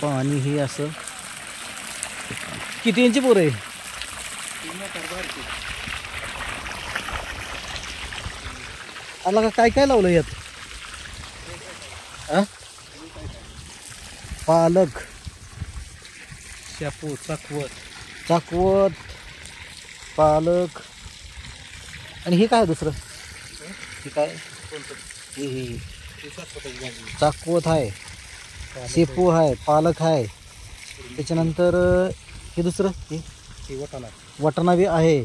पाणी हे असं किती इंची पोर आहे? आला का काय काय लावलं यात? पालक, शेपू, चकवत, चाकवत, पालक आणि हे काय दुसरं? हे काय? हे चाकवत आहे, शेपू आहे, पालक आहे, त्याच्यानंतर हे दुसरं हे वटाणा बी आहे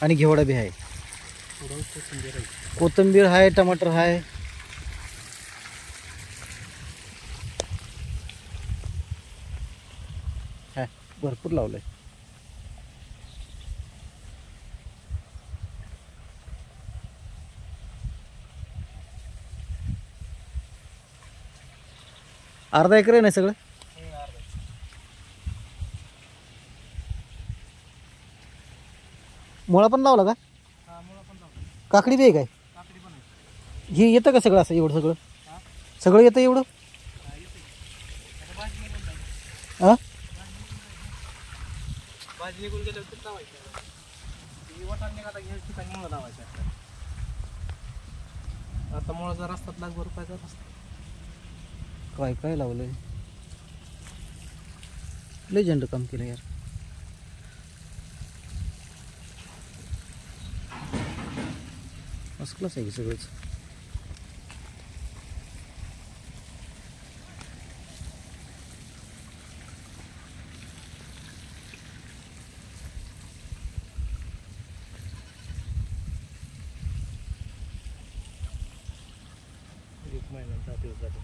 आणि घेवडा बी आहे, कोथिंबीर आहे, टमाटर आहे. भरपूर लावलंय. अर्धा एकर आहे ना सगळं? मुळा पण लावला का? काकडी बी आहे काय? हे येतं का सगळं असं एवढं सगळं? सगळं येतं एवढं? हां भाजी निघून गेल्यावर लावायचं. वाटाण निघाला घ्यायचं ठिकाणी मुळं लावायचं. आता मुळाचा रस्ता ₹1,00,000 रस्ता. काय काय लावलंय? लय झंड काम केलं यार. फर्स्ट क्लास आहे की सगळंच. एक महिन्यात 10 दिवस जातो.